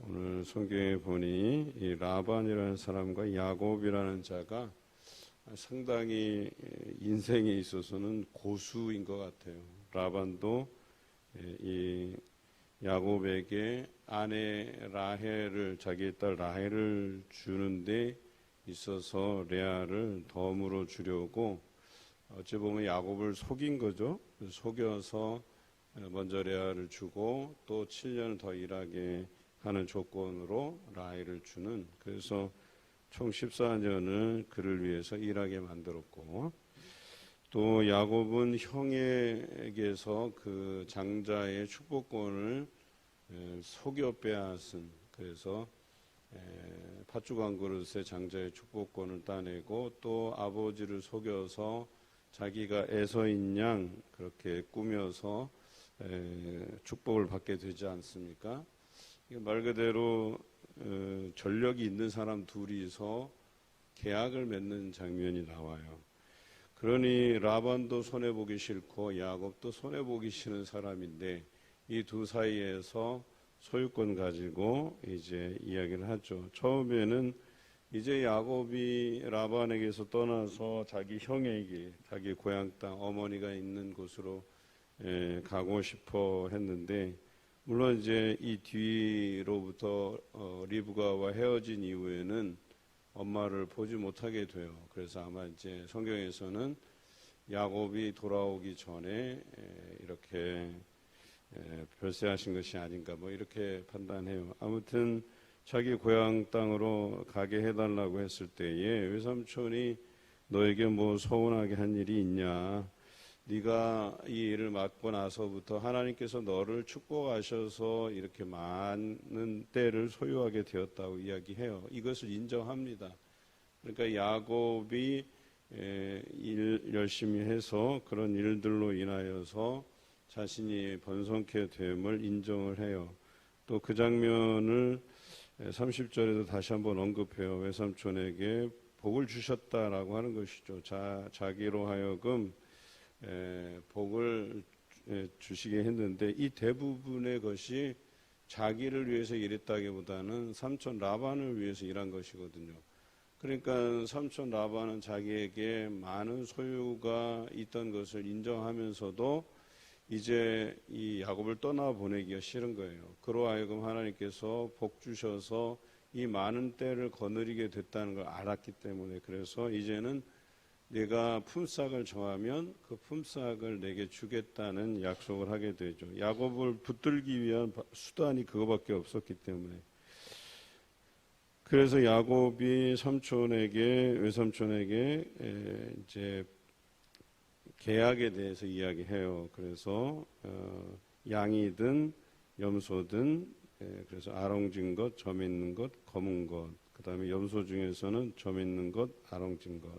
오늘 성경에 보니 이 라반이라는 사람과 야곱이라는 자가 상당히 인생에 있어서는 고수인 것 같아요. 라반도 이 야곱에게 아내 라헬을, 자기의 딸 라헬을 주는데 있어서 레아를 덤으로 주려고 어찌 보면 야곱을 속인 거죠. 속여서 먼저 레아를 주고 또 7년 더 일하게 하는 조건으로 라헬을 주는, 그래서 총 14년을 그를 위해서 일하게 만들었고, 또 야곱은 형에게서 그 장자의 축복권을 속여 빼앗은, 그래서 팥죽 한 그릇에 장자의 축복권을 따내고 또 아버지를 속여서 자기가 에서인 양 그렇게 꾸며서 축복을 받게 되지 않습니까? 말 그대로 전력이 있는 사람 둘이서 계약을 맺는 장면이 나와요. 그러니 라반도 손해보기 싫고 야곱도 손해보기 싫은 사람인데 이 두 사이에서 소유권 가지고 이제 이야기를 하죠. 처음에는 이제 야곱이 라반에게서 떠나서 자기 형에게, 자기 고향 땅 어머니가 있는 곳으로 가고 싶어 했는데, 물론 이제 이 뒤로부터 리브가와 헤어진 이후에는 엄마를 보지 못하게 돼요. 그래서 아마 이제 성경에서는 야곱이 돌아오기 전에 이렇게 별세하신 것이 아닌가 뭐 이렇게 판단해요. 아무튼 자기 고향 땅으로 가게 해달라고 했을 때에 외삼촌이 너에게 뭐 서운하게 한 일이 있냐? 네가 이 일을 맡고 나서부터 하나님께서 너를 축복하셔서 이렇게 많은 때를 소유하게 되었다고 이야기해요. 이것을 인정합니다. 그러니까 야곱이 일 열심히 해서 그런 일들로 인하여서 자신이 번성케 됨을 인정을 해요. 또 그 장면을 30절에도 다시 한번 언급해요. 외삼촌에게 복을 주셨다라고 하는 것이죠. 자기로 하여금 복을 주시게 했는데 이 대부분의 것이 자기를 위해서 일했다기보다는 삼촌 라반을 위해서 일한 것이거든요. 그러니까 삼촌 라반은 자기에게 많은 소유가 있던 것을 인정하면서도 이제 이 야곱을 떠나보내기가 싫은 거예요. 그로 하여금 하나님께서 복 주셔서 이 많은 때를 거느리게 됐다는 걸 알았기 때문에, 그래서 이제는 내가 품삯을 정하면 그 품삯을 내게 주겠다는 약속을 하게 되죠. 야곱을 붙들기 위한 수단이 그거밖에 없었기 때문에. 그래서 야곱이 외삼촌에게 이제 계약에 대해서 이야기해요. 그래서 양이든 염소든, 그래서 아롱진 것, 점 있는 것, 검은 것, 그 다음에 염소 중에서는 점 있는 것, 아롱진 것.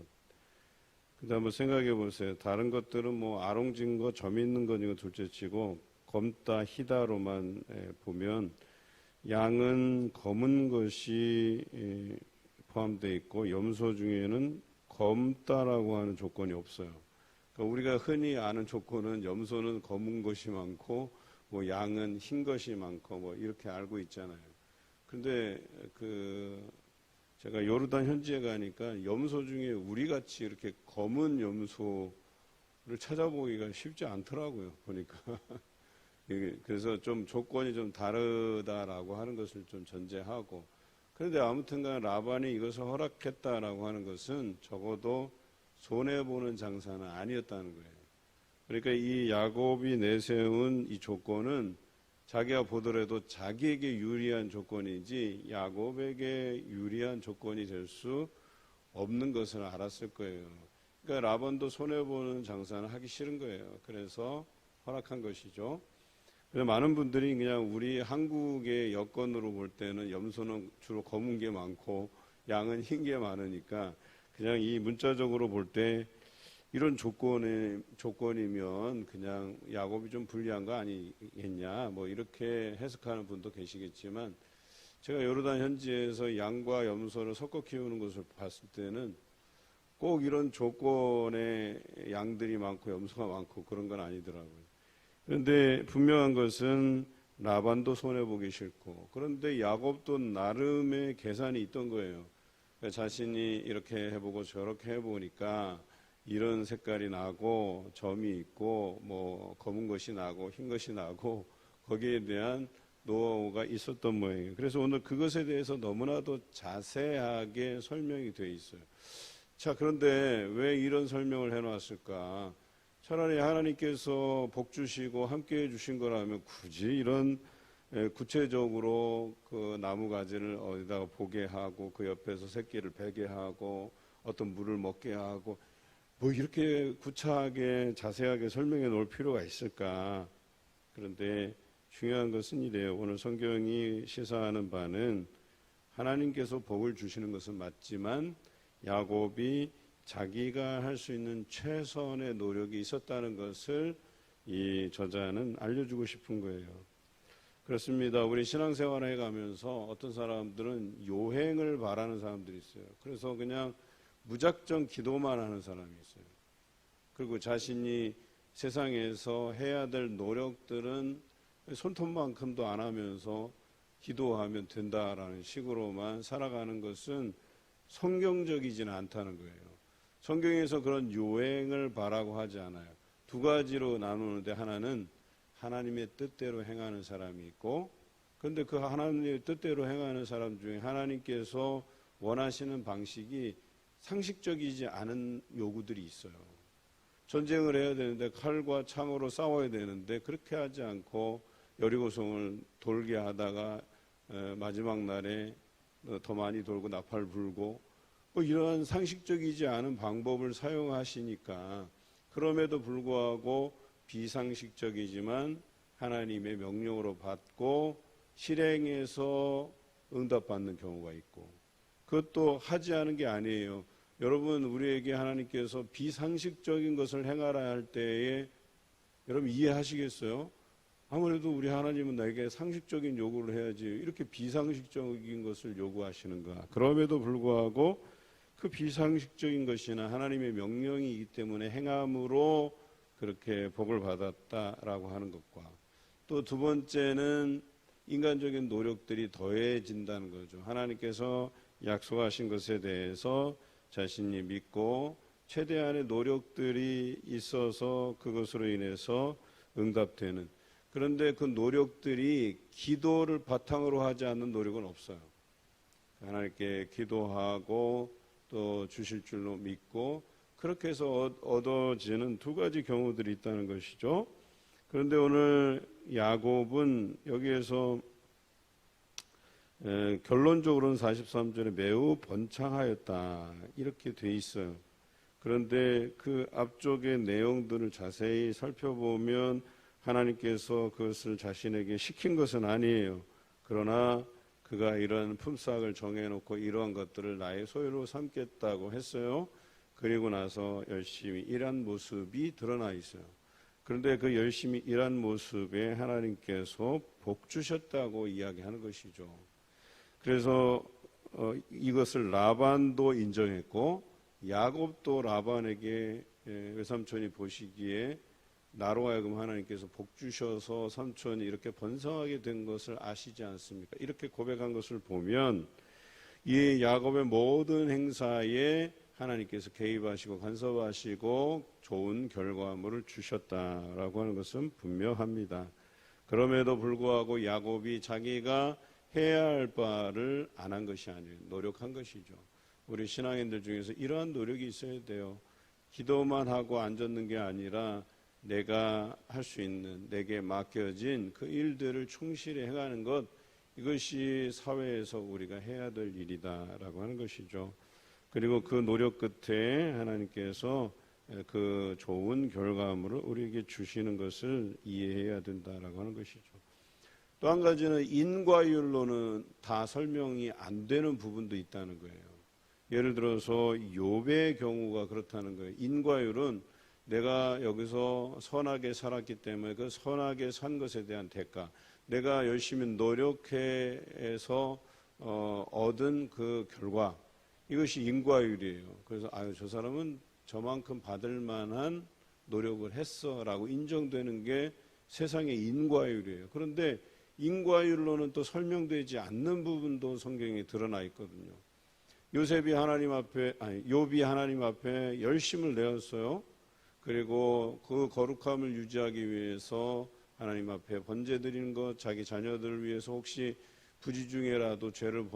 그 다음에 생각해 보세요. 다른 것들은 뭐 아롱진 것, 점 있는 것 이거 둘째치고 검다, 희다로만 보면 양은 검은 것이 포함되어 있고 염소 중에는 검다라고 하는 조건이 없어요. 그러니까 우리가 흔히 아는 조건은 염소는 검은 것이 많고 뭐 양은 흰 것이 많고 뭐 이렇게 알고 있잖아요. 근데 제가 요르단 현지에 가니까 염소 중에 우리같이 이렇게 검은 염소를 찾아보기가 쉽지 않더라고요. 보니까. 그래서 좀 조건이 좀 다르다라고 하는 것을 좀 전제하고, 그런데 아무튼간 라반이 이것을 허락했다라고 하는 것은 적어도 손해보는 장사는 아니었다는 거예요. 그러니까 이 야곱이 내세운 이 조건은 자기가 보더라도 자기에게 유리한 조건이지 야곱에게 유리한 조건이 될 수 없는 것을 알았을 거예요. 그러니까 라반도 손해보는 장사는 하기 싫은 거예요. 그래서 허락한 것이죠. 그래서 많은 분들이 그냥 우리 한국의 여건으로 볼 때는 염소는 주로 검은 게 많고 양은 흰 게 많으니까 그냥 이 문자적으로 볼 때 이런 조건이면 그냥 야곱이 좀 불리한 거 아니겠냐 뭐 이렇게 해석하는 분도 계시겠지만, 제가 요르단 현지에서 양과 염소를 섞어 키우는 것을 봤을 때는 꼭 이런 조건에 양들이 많고 염소가 많고 그런 건 아니더라고요. 그런데 분명한 것은 라반도 손해보기 싫고, 그런데 야곱도 나름의 계산이 있던 거예요. 그러니까 자신이 이렇게 해보고 저렇게 해보니까 이런 색깔이 나고 점이 있고 뭐 검은 것이 나고 흰 것이 나고 거기에 대한 노하우가 있었던 모양이에요. 그래서 오늘 그것에 대해서 너무나도 자세하게 설명이 되어 있어요. 자, 그런데 왜 이런 설명을 해놨을까? 차라리 하나님께서 복 주시고 함께 해주신 거라면 굳이 이런 구체적으로 그 나무 가지를 어디다가 보게 하고 그 옆에서 새끼를 베게 하고 어떤 물을 먹게 하고 뭐 이렇게 구차하게 자세하게 설명해 놓을 필요가 있을까? 그런데 중요한 것은 이래요. 오늘 성경이 시사하는 바는 하나님께서 복을 주시는 것은 맞지만 야곱이 자기가 할 수 있는 최선의 노력이 있었다는 것을 이 저자는 알려주고 싶은 거예요. 그렇습니다. 우리 신앙생활을 해가면서 어떤 사람들은 요행을 바라는 사람들이 있어요. 그래서 그냥 무작정 기도만 하는 사람이 있어요. 그리고 자신이 세상에서 해야 될 노력들은 손톱만큼도 안 하면서 기도하면 된다라는 식으로만 살아가는 것은 성경적이지는 않다는 거예요. 성경에서 그런 요행을 바라고 하지 않아요. 두 가지로 나누는데 하나는 하나님의 뜻대로 행하는 사람이 있고, 그런데 그 하나님의 뜻대로 행하는 사람 중에 하나님께서 원하시는 방식이 상식적이지 않은 요구들이 있어요. 전쟁을 해야 되는데 칼과 창으로 싸워야 되는데 그렇게 하지 않고 여리고성을 돌게 하다가 마지막 날에 더 많이 돌고 나팔 불고 뭐 이러한 상식적이지 않은 방법을 사용하시니까, 그럼에도 불구하고 비상식적이지만 하나님의 명령으로 받고 실행해서 응답받는 경우가 있고, 그것도 하지 않은 게 아니에요. 여러분, 우리에게 하나님께서 비상식적인 것을 행하라 할 때에 여러분 이해하시겠어요? 아무래도 우리 하나님은 나에게 상식적인 요구를 해야지 이렇게 비상식적인 것을 요구하시는가? 그럼에도 불구하고 그 비상식적인 것이나 하나님의 명령이기 때문에 행함으로 그렇게 복을 받았다라고 하는 것과, 또 두 번째는 인간적인 노력들이 더해진다는 거죠. 하나님께서 약속하신 것에 대해서 자신이 믿고 최대한의 노력들이 있어서 그것으로 인해서 응답되는, 그런데 그 노력들이 기도를 바탕으로 하지 않는 노력은 없어요. 하나님께 기도하고 또 주실 줄로 믿고 그렇게 해서 얻어지는 두 가지 경우들이 있다는 것이죠. 그런데 오늘 야곱은 여기에서 결론적으로는 43절에 매우 번창하였다 이렇게 돼 있어요. 그런데 그 앞쪽의 내용들을 자세히 살펴보면 하나님께서 그것을 자신에게 시킨 것은 아니에요. 그러나 그가 이런 품삯을 정해놓고 이러한 것들을 나의 소유로 삼겠다고 했어요. 그리고 나서 열심히 일한 모습이 드러나 있어요. 그런데 그 열심히 일한 모습에 하나님께서 복 주셨다고 이야기하는 것이죠. 그래서 이것을 라반도 인정했고 야곱도 라반에게 외삼촌이 보시기에 나로 하여금 하나님께서 복 주셔서 삼촌이 이렇게 번성하게 된 것을 아시지 않습니까? 이렇게 고백한 것을 보면 이 야곱의 모든 행사에 하나님께서 개입하시고 간섭하시고 좋은 결과물을 주셨다라고 하는 것은 분명합니다. 그럼에도 불구하고 야곱이 자기가 해야 할 바를 안 한 것이 아니에요. 노력한 것이죠. 우리 신앙인들 중에서 이러한 노력이 있어야 돼요. 기도만 하고 앉았는 게 아니라 내가 할 수 있는, 내게 맡겨진 그 일들을 충실히 해가는 것, 이것이 사회에서 우리가 해야 될 일이다라고 하는 것이죠. 그리고 그 노력 끝에 하나님께서 그 좋은 결과물을 우리에게 주시는 것을 이해해야 된다라고 하는 것이죠. 또 한 가지는 인과율로는 다 설명이 안 되는 부분도 있다는 거예요. 예를 들어서 욥의 경우가 그렇다는 거예요. 인과율은 내가 여기서 선하게 살았기 때문에 그 선하게 산 것에 대한 대가, 내가 열심히 노력해서 얻은 그 결과, 이것이 인과율이에요. 그래서 저 사람은 저만큼 받을 만한 노력을 했어라고 인정되는 게 세상의 인과율이에요. 그런데 인과율로는 또 설명되지 않는 부분도 성경에 드러나 있거든요. 욥이 하나님 앞에 열심을 내었어요. 그리고 그 거룩함을 유지하기 위해서 하나님 앞에 번제 드리는 것, 자기 자녀들을 위해서 혹시 부지 중에라도 죄를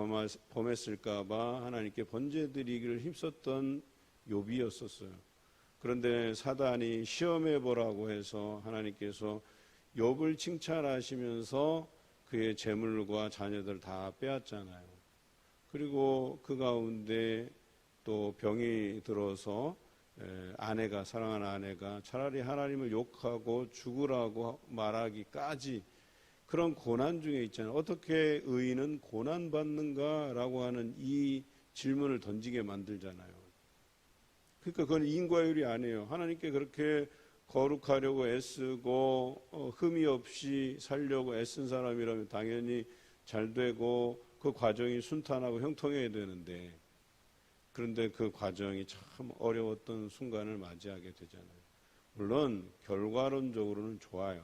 범했을까 봐 하나님께 번제 드리기를 힘썼던 욥이었었어요. 그런데 사단이 시험해 보라고 해서 하나님께서 욥을 칭찬하시면서 그의 재물과 자녀들 다 빼앗잖아요. 그리고 그 가운데 또 병이 들어서 사랑하는 아내가 차라리 하나님을 욕하고 죽으라고 말하기까지 그런 고난 중에 있잖아요. 어떻게 의인은 고난받는가라고 하는 이 질문을 던지게 만들잖아요. 그러니까 그건 인과율이 아니에요. 하나님께 그렇게 거룩하려고 애쓰고 흠이 없이 살려고 애쓴 사람이라면 당연히 잘 되고 그 과정이 순탄하고 형통해야 되는데, 그런데 그 과정이 참 어려웠던 순간을 맞이하게 되잖아요. 물론 결과론적으로는 좋아요.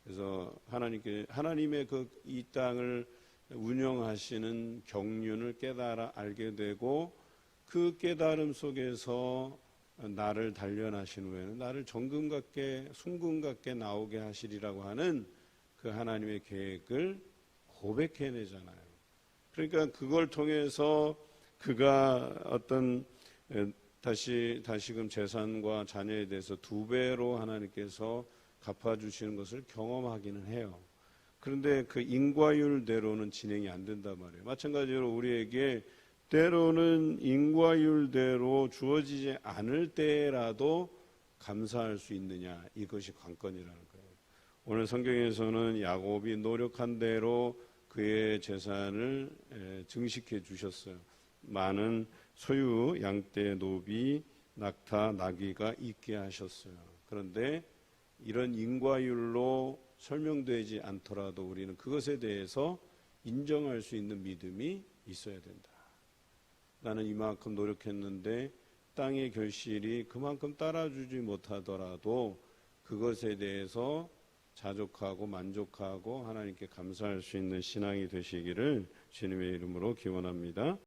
그래서 하나님의 이 땅을 운영하시는 경륜을 깨달아 알게 되고, 그 깨달음 속에서 나를 단련하신 후에는 나를 정금 같게 순금 같게 나오게 하시리라고 하는 그 하나님의 계획을 고백해내잖아요. 그러니까 그걸 통해서 그가 어떤 다시금 재산과 자녀에 대해서 2배로 하나님께서 갚아주시는 것을 경험하기는 해요. 그런데 그 인과율대로는 진행이 안 된단 말이에요. 마찬가지로 우리에게 때로는 인과율대로 주어지지 않을 때라도 감사할 수 있느냐, 이것이 관건이라는 거예요. 오늘 성경에서는 야곱이 노력한 대로 그의 재산을 증식해 주셨어요. 많은 소유, 양떼, 노비, 낙타, 나귀가 있게 하셨어요. 그런데 이런 인과율로 설명되지 않더라도 우리는 그것에 대해서 인정할 수 있는 믿음이 있어야 된다. 나는 이만큼 노력했는데 땅의 결실이 그만큼 따라주지 못하더라도 그것에 대해서 자족하고 만족하고 하나님께 감사할 수 있는 신앙이 되시기를 주님의 이름으로 기원합니다.